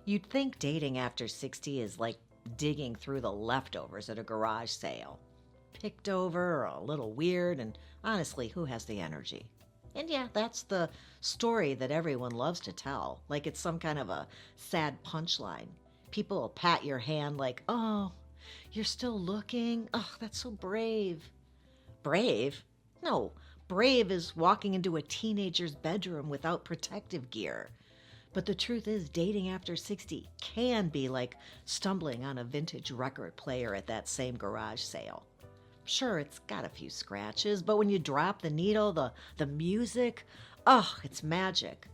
You'd think dating after 60 is like digging through the leftovers at a garage sale. Picked over, or a little weird, and honestly, who has the energy? And yeah, that's the story that everyone loves to tell, like it's some kind of a sad punchline. People will pat your hand like, oh, you're still looking? Oh, that's so brave. Brave? No, brave is walking into a teenager's bedroom without protective gear. But the truth is, dating after 60 can be like stumbling on a vintage record player at that same garage sale. Sure, it's got a few scratches, but when you drop the needle, the music, oh, it's magic.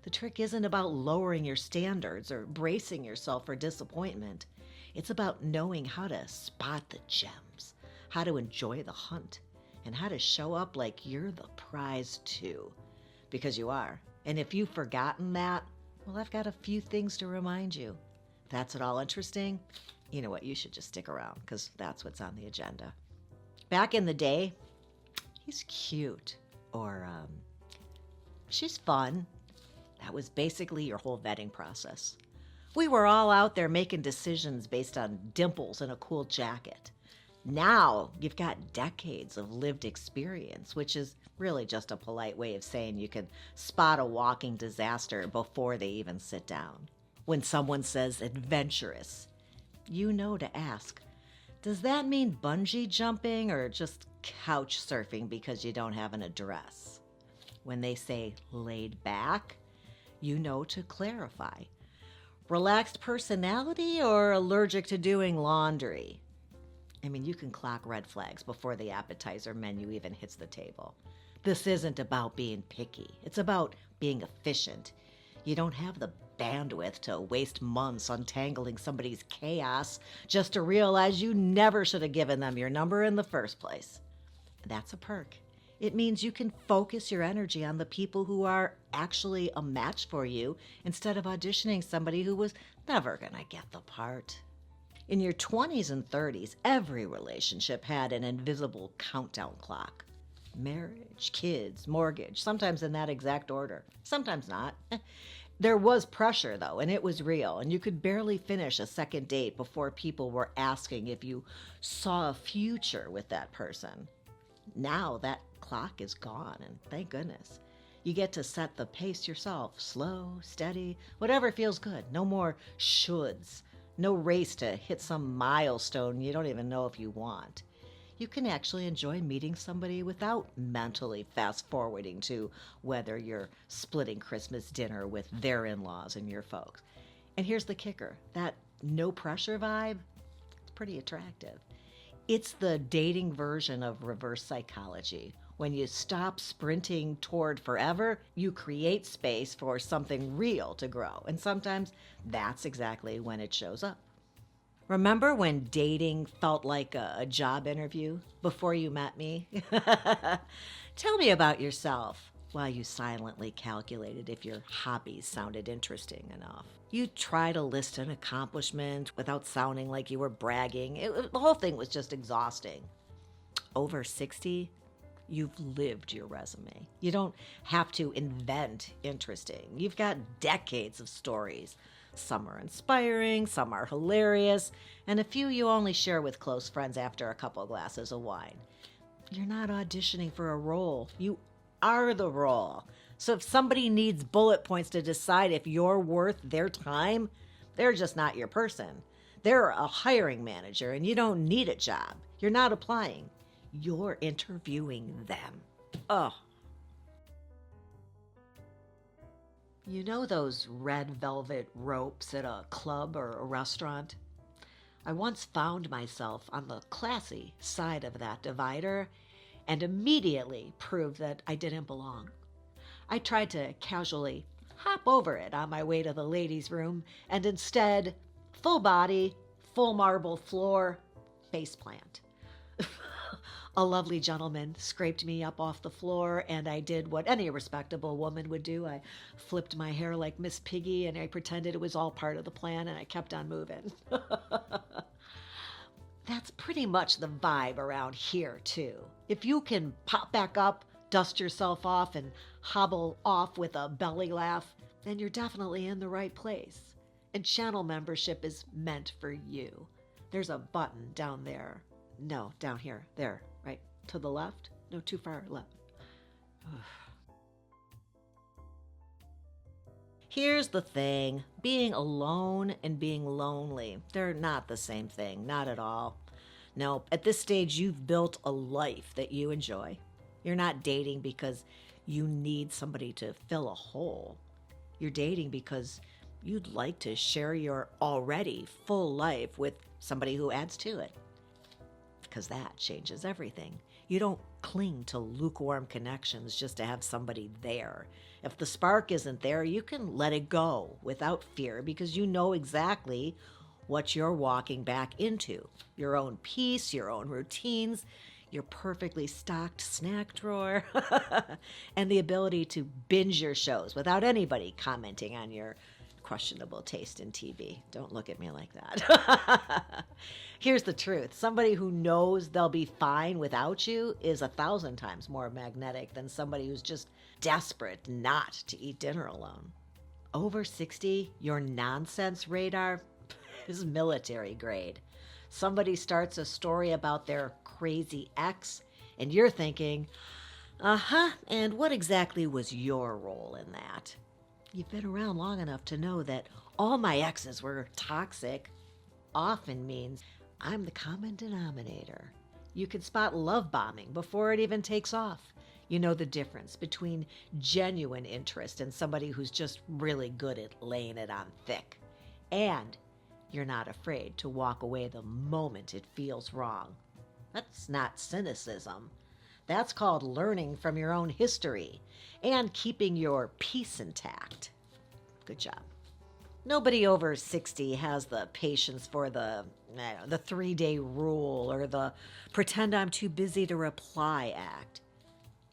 The trick isn't about lowering your standards or bracing yourself for disappointment. It's about knowing how to spot the gems, how to enjoy the hunt, and how to show up like you're the prize too. Because you are. And if you've forgotten that, well, I've got a few things to remind you. That's it all interesting? You know what? You should just stick around because that's what's on the agenda. Back in the day, he's cute, or she's fun. That was basically your whole vetting process. We were all out there making decisions based on dimples and a cool jacket. Now you've got decades of lived experience, which is really just a polite way of saying you can spot a walking disaster before they even sit down. When someone says adventurous, you know to ask, does that mean bungee jumping or just couch surfing because you don't have an address? When they say laid back, you know to clarify. Relaxed personality or allergic to doing laundry? I mean, you can clock red flags before the appetizer menu even hits the table. This isn't about being picky. It's about being efficient. You don't have the bandwidth to waste months untangling somebody's chaos just to realize you never should have given them your number in the first place. That's a perk. It means you can focus your energy on the people who are actually a match for you instead of auditioning somebody who was never gonna get the part. In your 20s and 30s, every relationship had an invisible countdown clock. Marriage, kids, mortgage, sometimes in that exact order, sometimes not. There was pressure, though, and it was real, and you could barely finish a second date before people were asking if you saw a future with that person. Now that clock is gone, and thank goodness. You get to set the pace yourself, slow, steady, whatever feels good. No more shoulds. No race to hit some milestone you don't even know if you want. You can actually enjoy meeting somebody without mentally fast-forwarding to whether you're splitting Christmas dinner with their in-laws and your folks. And here's the kicker. That no-pressure vibe, it's pretty attractive. It's the dating version of reverse psychology. When you stop sprinting toward forever, you create space for something real to grow. And sometimes that's exactly when it shows up. Remember when dating felt like a job interview before you met me? Tell me about yourself while you silently calculated if your hobbies sounded interesting enough. You try to list an accomplishment without sounding like you were bragging. The whole thing was just exhausting. Over 60, you've lived your resume. You don't have to invent interesting. You've got decades of stories. Some are inspiring, some are hilarious, and a few you only share with close friends after a couple glasses of wine. You're not auditioning for a role. You are the role. So if somebody needs bullet points to decide if you're worth their time, they're just not your person. They're a hiring manager, and you don't need a job. You're not applying. You're interviewing them. Ugh. You know those red velvet ropes at a club or a restaurant? I once found myself on the classy side of that divider and immediately proved that I didn't belong. I tried to casually hop over it on my way to the ladies' room, and instead, full body, full marble floor, faceplant. A lovely gentleman scraped me up off the floor, and I did what any respectable woman would do. I flipped my hair like Miss Piggy, and I pretended it was all part of the plan, and I kept on moving. That's pretty much the vibe around here, too. If you can pop back up, dust yourself off, and hobble off with a belly laugh, then you're definitely in the right place. And channel membership is meant for you. There's a button down there. No, down here. There, right to the left. No, too far left. Here's the thing, being alone and being lonely, they're not the same thing, not at all. No, at this stage, you've built a life that you enjoy. You're not dating because you need somebody to fill a hole. You're dating because you'd like to share your already full life with somebody who adds to it. Because that changes everything. You don't cling to lukewarm connections just to have somebody there. If the spark isn't there, you can let it go without fear because you know exactly what you're walking back into. Your own peace, your own routines, your perfectly stocked snack drawer, and the ability to binge your shows without anybody commenting on your questionable taste in TV. Don't look at me like that. Here's the truth. Somebody who knows they'll be fine without you is 1,000 times more magnetic than somebody who's just desperate not to eat dinner alone. Over 60, your nonsense radar is military grade. Somebody starts a story about their crazy ex, and you're thinking, and what exactly was your role in that? You've been around long enough to know that all my exes were toxic often means I'm the common denominator. You can spot love bombing before it even takes off. You know the difference between genuine interest and somebody who's just really good at laying it on thick. And you're not afraid to walk away the moment it feels wrong. That's not cynicism. That's called learning from your own history and keeping your peace intact. Good job. Nobody over 60 has the patience for the 3-day rule or the pretend I'm too busy to reply act.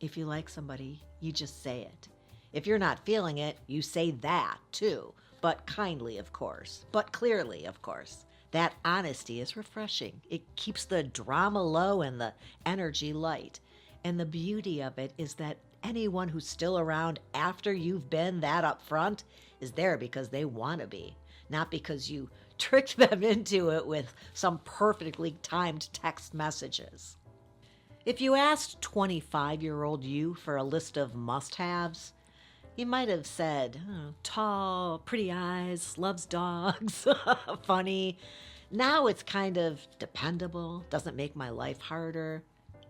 If you like somebody, you just say it. If you're not feeling it, you say that too. But kindly, of course. But clearly, of course. That honesty is refreshing. It keeps the drama low and the energy light. And the beauty of it is that anyone who's still around after you've been that upfront is there because they want to be, not because you tricked them into it with some perfectly timed text messages. If you asked 25-year-old you for a list of must-haves, you might have said, tall, pretty eyes, loves dogs, funny. Now it's kind of dependable, doesn't make my life harder.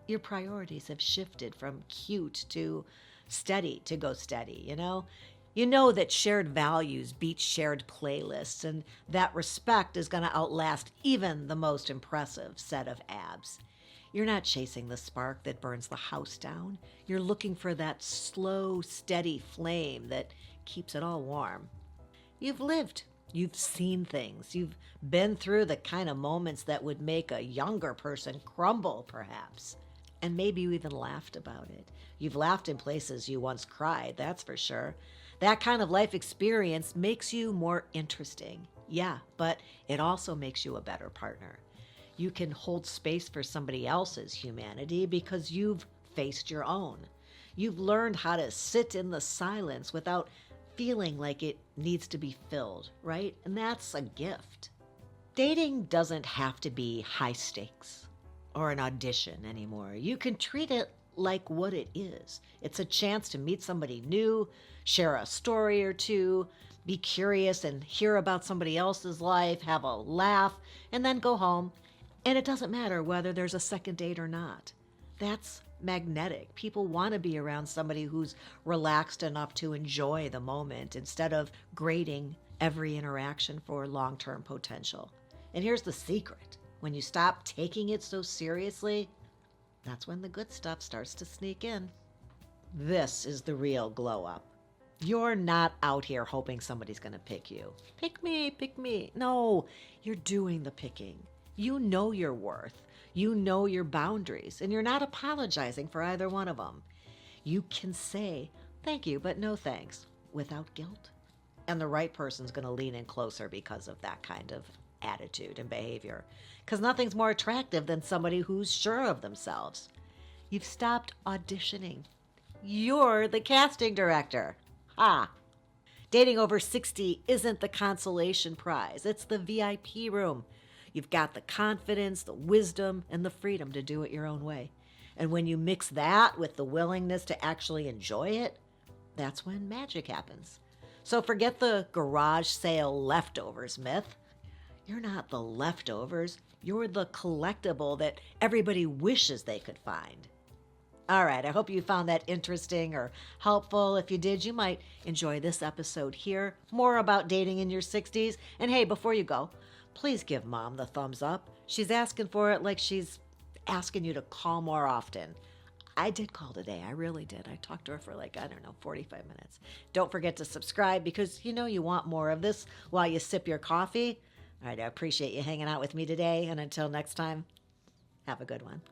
Your priorities have shifted from cute to steady to go steady, you know? You know that shared values beat shared playlists, and that respect is going to outlast even the most impressive set of abs. You're not chasing the spark that burns the house down. You're looking for that slow, steady flame that keeps it all warm. You've lived. You've seen things. You've been through the kind of moments that would make a younger person crumble, perhaps. And maybe you even laughed about it. You've laughed in places you once cried, that's for sure. That kind of life experience makes you more interesting. Yeah, but it also makes you a better partner. You can hold space for somebody else's humanity because you've faced your own. You've learned how to sit in the silence without feeling like it needs to be filled, right? And that's a gift. Dating doesn't have to be high stakes or an audition anymore. You can treat it like what it is. It's a chance to meet somebody new, share a story or two, be curious and hear about somebody else's life, have a laugh, and then go home. And it doesn't matter whether there's a second date or not. That's magnetic. People want to be around somebody who's relaxed enough to enjoy the moment instead of grading every interaction for long-term potential. And here's the secret. When you stop taking it so seriously, that's when the good stuff starts to sneak in. This is the real glow up. You're not out here hoping somebody's going to pick you. Pick me, pick me. No, you're doing the picking. You know your worth. You know your boundaries, and you're not apologizing for either one of them. You can say, thank you, but no thanks, without guilt. And the right person's going to lean in closer because of that kind of attitude and behavior. Because nothing's more attractive than somebody who's sure of themselves. You've stopped auditioning. You're the casting director. Ha! Dating over 60 isn't the consolation prize, it's the VIP room. You've got the confidence, the wisdom, and the freedom to do it your own way. And when you mix that with the willingness to actually enjoy it, that's when magic happens. So forget the garage sale leftovers myth. You're not the leftovers. You're the collectible that everybody wishes they could find. All right, I hope you found that interesting or helpful. If you did, you might enjoy this episode here. More about dating in your 60s. And hey, before you go, please give Mom the thumbs up. She's asking for it like she's asking you to call more often. I did call today. I really did. I talked to her for 45 minutes. Don't forget to subscribe because you want more of this while you sip your coffee. All right, I appreciate you hanging out with me today. And until next time, have a good one.